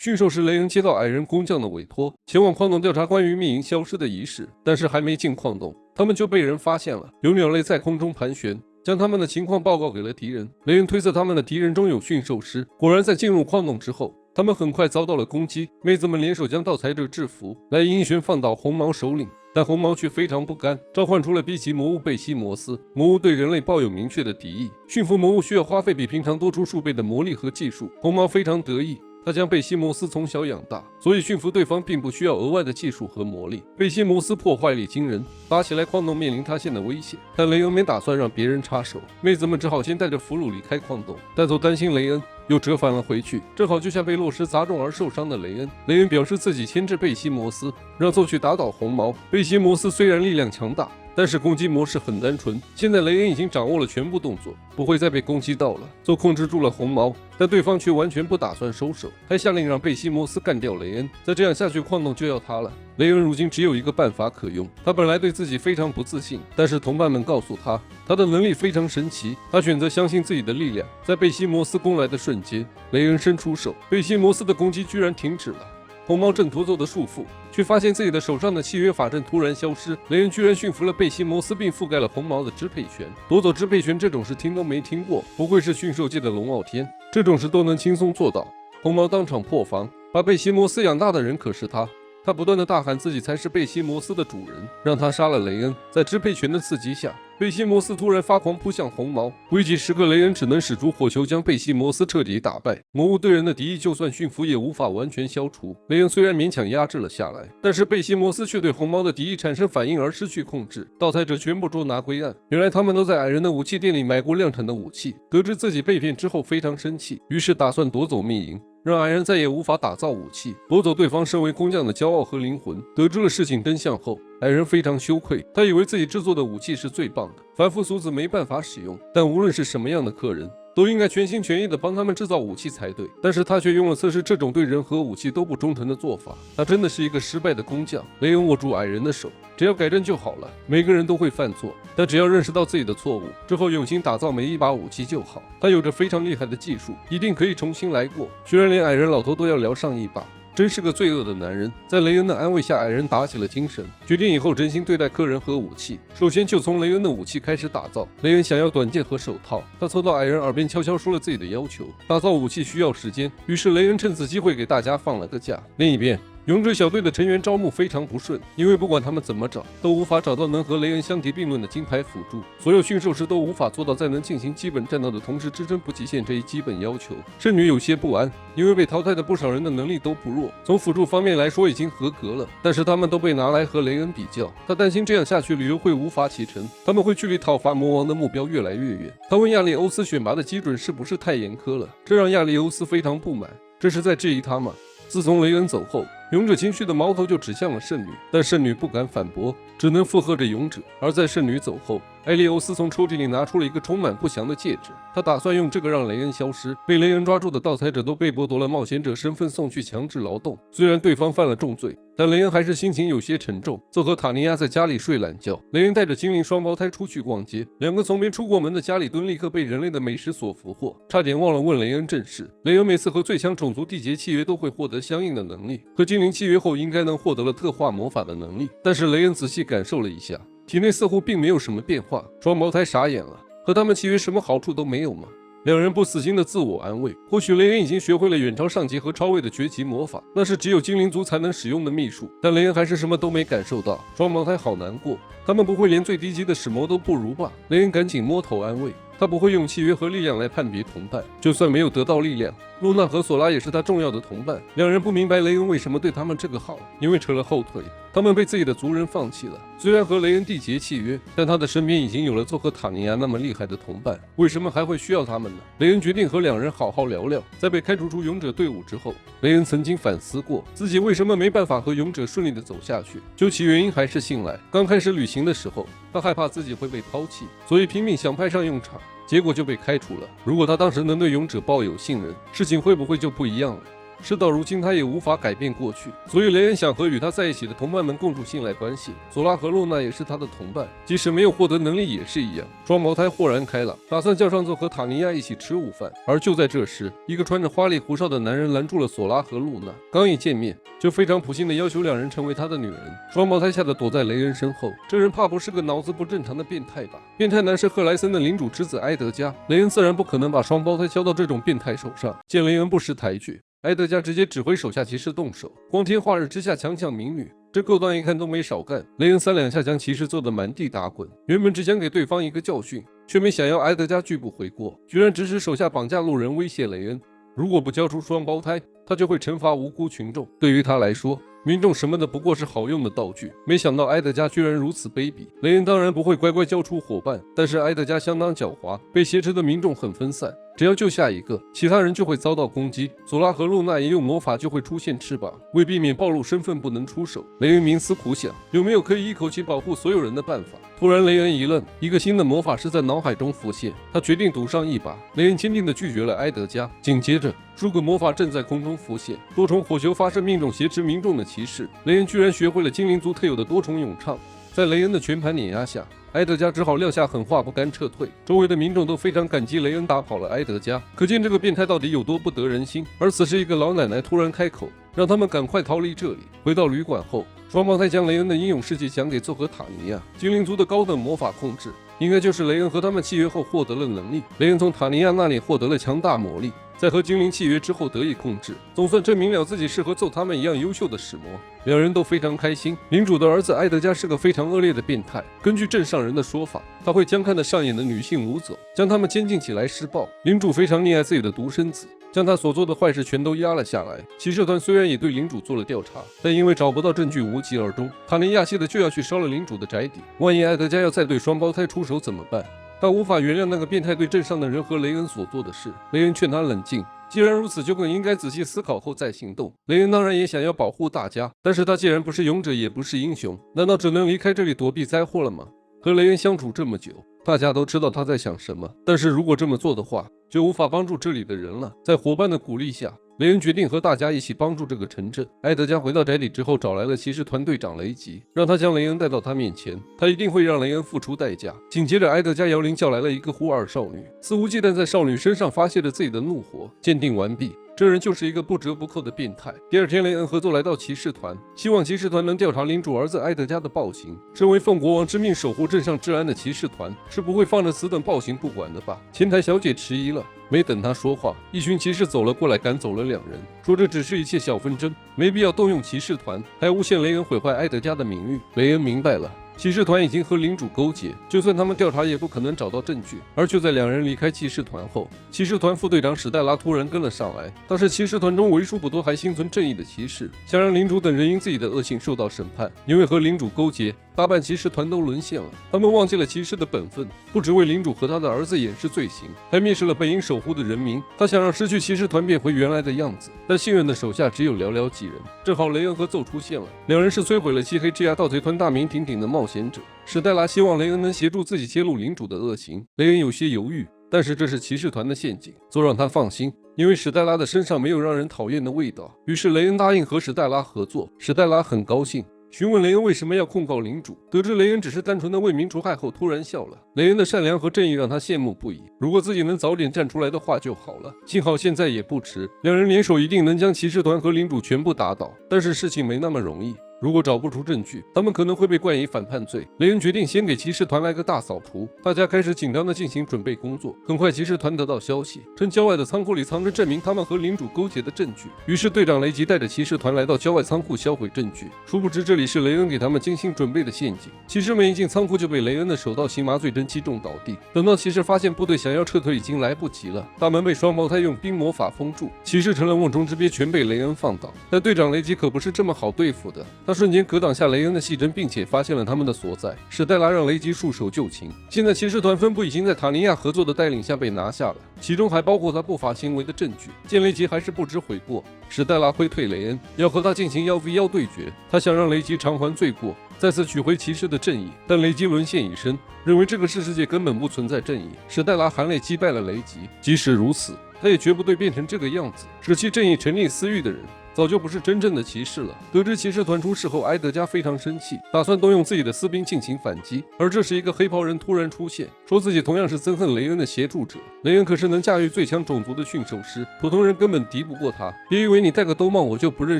驯兽师雷恩接到矮人工匠的委托，前往矿洞调查关于秘银消失的仪式，但是还没进矿洞，他们就被人发现了。有鸟类在空中盘旋，将他们的情况报告给了敌人。雷恩推测他们的敌人中有驯兽师，果然在进入矿洞之后，他们很快遭到了攻击。妹子们联手将盗采者制服，来英雄放倒红毛首领。但红毛却非常不甘，召唤出了 B 级魔物贝西摩斯。魔物对人类抱有明确的敌意，驯服魔物需要花费比平常多出数倍的魔力和技术。红毛非常得意，他将贝西摩斯从小养大，所以驯服对方并不需要额外的技术和魔力。贝西摩斯破坏力惊人，打起来矿洞面临塌陷的危险。但雷恩没打算让别人插手，妹子们只好先带着俘虏离开矿洞，带走担心雷恩。又折返了回去，正好就像被落石砸中而受伤的雷恩。雷恩表示自己牵制贝西摩斯，让邹去打倒红毛。贝西摩斯虽然力量强大，但是攻击模式很单纯。现在雷恩已经掌握了全部动作，不会再被攻击到了。邹控制住了红毛，但对方却完全不打算收手，还下令让贝西摩斯干掉雷恩。再这样下去，矿洞就要塌了。雷恩如今只有一个办法可用，他本来对自己非常不自信，但是同伴们告诉他，他的能力非常神奇，他选择相信自己的力量。在贝西摩斯攻来的瞬间，雷恩伸出手，贝西摩斯的攻击居然停止了。红毛挣脱邹的束缚，却发现自己的手上的契约法阵突然消失。雷恩居然驯服了贝西摩斯，并覆盖了红毛的支配权。夺走支配权这种事听都没听过，不愧是驯兽界的龙傲天，这种事都能轻松做到。红毛当场破防，把贝西摩斯养大的人可是他。他不断的大喊自己才是贝西摩斯的主人，让他杀了雷恩。在支配权的刺激下，贝西摩斯突然发狂扑向红毛。危急时刻，雷恩只能使出火球将贝西摩斯彻底打败。魔物对人的敌意就算驯服也无法完全消除。雷恩虽然勉强压制了下来，但是贝西摩斯却对红毛的敌意产生反应而失去控制。盗采者全部捉拿归案。原来他们都在矮人的武器店里买过量产的武器，得知自己被骗之后非常生气，于是打算夺走秘银，让矮人再也无法打造武器，夺走对方身为工匠的骄傲和灵魂。得知了事情真相后，矮人非常羞愧，他以为自己制作的武器是最棒的，凡夫俗子没办法使用。但无论是什么样的客人，都应该全心全意地帮他们制造武器才对。但是他却用了测试这种对人和武器都不忠诚的做法，他真的是一个失败的工匠。雷恩握住矮人的手，只要改正就好了。每个人都会犯错，但只要认识到自己的错误之后，用心打造每一把武器就好。他有着非常厉害的技术，一定可以重新来过。居然连矮人老头都要聊上一把，真是个罪恶的男人。在雷恩的安慰下，矮人打起了精神，决定以后真心对待客人和武器。首先就从雷恩的武器开始打造。雷恩想要短剑和手套，他凑到矮人耳边悄悄说了自己的要求。打造武器需要时间，于是雷恩趁此机会给大家放了个假。另一边，勇者小队的成员招募非常不顺，因为不管他们怎么找，都无法找到能和雷恩相提并论的金牌辅助。所有驯兽师都无法做到在能进行基本战斗的同时支撑不极限这一基本要求。圣女有些不安，因为被淘汰的不少人的能力都不弱，从辅助方面来说已经合格了，但是他们都被拿来和雷恩比较。他担心这样下去旅游会无法启程，他们会距离讨伐魔王的目标越来越远。他问亚历欧斯选拔的基准是不是太严苛了，这让亚历欧斯非常不满，这是在质疑他吗？自从雷恩走后，勇者情绪的矛头就指向了圣女，但圣女不敢反驳，只能附和着勇者。而在圣女走后，埃利欧斯从抽屉里拿出了一个充满不祥的戒指，他打算用这个让雷恩消失。被雷恩抓住的盗采者都被剥夺了冒险者身份，送去强制劳动。虽然对方犯了重罪，但雷恩还是心情有些沉重。邹和塔尼亚在家里睡懒觉，雷恩带着精灵双胞胎出去逛街。两个从没出过门的加里敦立刻被人类的美食所俘获，差点忘了问雷恩正事。雷恩每次和最强种族缔结契约都会获得相应的能力，和精灵契约后应该能获得了特化魔法的能力。但是雷恩仔细感受了一下，体内似乎并没有什么变化。双胞胎傻眼了，和他们契约什么好处都没有吗？两人不死心的自我安慰，或许雷恩已经学会了远超上级和超位的绝级魔法，那是只有精灵族才能使用的秘术。但雷恩还是什么都没感受到，双胞胎好难过，他们不会连最低级的使魔都不如吧？雷恩赶紧摸头安慰，他不会用契约和力量来判别同伴，就算没有得到力量，露娜和索拉也是他重要的同伴。两人不明白雷恩为什么对他们这个好，因为扯了后腿，他们被自己的族人放弃了。虽然和雷恩缔结契约，但他的身边已经有了邹和塔尼亚那么厉害的同伴，为什么还会需要他们呢？雷恩决定和两人好好聊聊。在被开除出勇者队伍之后，雷恩曾经反思过自己为什么没办法和勇者顺利的走下去，究其原因还是信赖。刚开始旅行的时候，他害怕自己会被抛弃，所以拼命想派上用场，结果就被开除了。如果他当时能对勇者抱有信任，事情会不会就不一样了？事到如今，他也无法改变过去，所以雷恩想和与他在一起的同伴们共筑信赖关系。索拉和露娜也是他的同伴，即使没有获得能力也是一样。双胞胎豁然开朗，打算叫上座和塔尼亚一起吃午饭。而就在这时，一个穿着花里胡哨的男人拦住了索拉和露娜，刚一见面就非常普信地要求两人成为他的女人。双胞胎吓得躲在雷恩身后，这人怕不是个脑子不正常的变态吧？变态男是赫莱森的领主之子埃德加，雷恩自然不可能把双胞胎交到这种变态手上。见雷恩不识抬举，埃德加直接指挥手下骑士动手，光天化日之下强抢民女，这勾当一看都没少干。雷恩3两下将骑士揍得满地打滚，原本只想给对方一个教训，却没想要埃德加拒不回国，居然指使手下绑架路人威胁雷恩，如果不交出双胞胎，他就会惩罚无辜群众。对于他来说，民众什么的不过是好用的道具，没想到埃德加居然如此卑鄙。雷恩当然不会乖乖交出伙伴，但是埃德加相当狡猾，被挟持的民众很分散，只要救下一个，其他人就会遭到攻击。索拉和露娜一用魔法就会出现翅膀，为避免暴露身份不能出手，雷恩冥思苦想，有没有可以一口气保护所有人的办法。突然雷恩一愣，一个新的魔法师在脑海中浮现，他决定赌上一把。雷恩坚定地拒绝了埃德加，紧接着诸葛魔法阵在空中浮现，多重火球发射命中挟持民众的骑士。雷恩居然学会了精灵族特有的多重咏唱，在雷恩的全盘碾压下，埃德加只好撂下狠话，不甘撤退。周围的民众都非常感激雷恩打跑了埃德加，可见这个变态到底有多不得人心。而此时一个老奶奶突然开口，让他们赶快逃离这里。回到旅馆后，双胞胎将雷恩的英勇事迹讲给奏和塔尼亚。精灵族的高等魔法控制，应该就是雷恩和他们契约后获得了能力。雷恩从塔尼亚那里获得了强大魔力，在和精灵契约之后得以控制，总算证明了自己是和奏他们一样优秀的使魔。两人都非常开心。领主的儿子埃德加是个非常恶劣的变态，根据镇上人的说法，他会将看得上眼的女性掳走，将他们监禁起来施暴。领主非常溺爱自己的独生子，将他所做的坏事全都压了下来。骑士团虽然也对领主做了调查，但因为找不到证据无疾而终。塔尼亚气的就要去烧了领主的宅邸，万一埃德加要再对双胞胎出手怎么办？他无法原谅那个变态对镇上的人和雷恩所做的事。雷恩劝他冷静，既然如此，就更应该仔细思考后再行动。雷恩当然也想要保护大家，但是他既然不是勇者，也不是英雄，难道只能离开这里躲避灾祸了吗？和雷恩相处这么久，大家都知道他在想什么，但是如果这么做的话，就无法帮助这里的人了。在伙伴的鼓励下，雷恩决定和大家一起帮助这个城镇。埃德加回到宅邸之后，找来了骑士团队长雷吉，让他将雷恩带到他面前，他一定会让雷恩付出代价。紧接着，埃德加摇铃叫来了一个忽尔少女，肆无忌惮在少女身上发泄着自己的怒火。鉴定完毕，这人就是一个不折不扣的变态。第二天，雷恩合作来到骑士团，希望骑士团能调查领主儿子埃德加的暴行。身为奉国王之命守护镇上治安的骑士团，是不会放着此等暴行不管的吧？前台小姐迟疑了，没等他说话，一群骑士走了过来，赶走了两人，说这只是一切小纷争，没必要动用骑士团，还诬陷雷恩毁坏埃德加的名誉。雷恩明白了，骑士团已经和领主勾结，就算他们调查也不可能找到证据。而就在两人离开骑士团后，骑士团副队长史黛拉突然跟了上来。他是骑士团中为数不多还心存正义的骑士，想让领主等人因自己的恶行受到审判。因为和领主勾结，大半骑士团都沦陷了，他们忘记了骑士的本分，不只为领主和他的儿子掩饰罪行，还蔑视了本应守护的人民。他想让失去骑士团变回原来的样子，但信任的手下只有寥寥几人。正好雷恩和奏出现了，两人是摧毁了漆黑之牙盗贼团大名鼎鼎的冒险者。史黛拉希望雷恩能协助自己揭露领主的恶行，雷恩有些犹豫，但是这是骑士团的陷阱，奏让他放心，因为史黛拉的身上没有让人讨厌的味道。于是雷恩答应和史黛拉合作，史黛拉很高兴，询问雷恩为什么要控告领主，得知雷恩只是单纯的为民除害后，突然笑了。雷恩的善良和正义让他羡慕不已，如果自己能早点站出来的话就好了。幸好现在也不迟，两人联手一定能将骑士团和领主全部打倒，但是事情没那么容易。如果找不出证据，他们可能会被冠以反叛罪。雷恩决定先给骑士团来个大扫除，大家开始紧张地进行准备工作。很快，骑士团得到消息，称郊外的仓库里藏着证明他们和领主勾结的证据。于是队长雷吉带着骑士团来到郊外仓库销毁证据。殊不知这里是雷恩给他们精心准备的陷阱。骑士们一进仓库就被雷恩的手到擒麻醉针击中倒地。等到骑士发现部队想要撤退已经来不及了，大门被双胞胎用冰魔法封住，骑士成了瓮中之鳖，全被雷恩放倒。但队长雷吉可不是这么好对付的，他瞬间格挡下雷恩的细针，并且发现了他们的所在。史黛拉让雷吉束手就擒。现在骑士团分部已经在塔尼亚合作的带领下被拿下了，其中还包括他不法行为的证据。见雷吉还是不知悔过，史黛拉挥退雷恩，要和他进行1v1对决。他想让雷吉偿还罪过，再次取回骑士的正义，但雷吉沦陷已深，认为这个世界根本不存在正义。史黛拉含泪击败了雷吉。即使如此，他也绝不会变成这个样子。舍弃正义、沉溺私欲的人，早就不是真正的骑士了。得知骑士团出事后，埃德加非常生气，打算动用自己的私兵进行反击。而这时，一个黑袍人突然出现，说自己同样是憎恨雷恩的协助者。雷恩可是能驾驭最强种族的驯兽师，普通人根本敌不过他。别以为你戴个兜帽，我就不认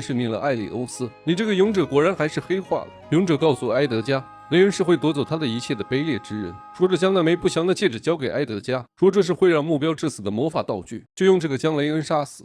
识你了，艾里欧斯。你这个勇者果然还是黑化了。勇者告诉埃德加，雷恩是会夺走他的一切的卑劣之人，说着将那枚不祥的戒指交给埃德加，说这是会让目标致死的魔法道具，就用这个将雷恩杀死。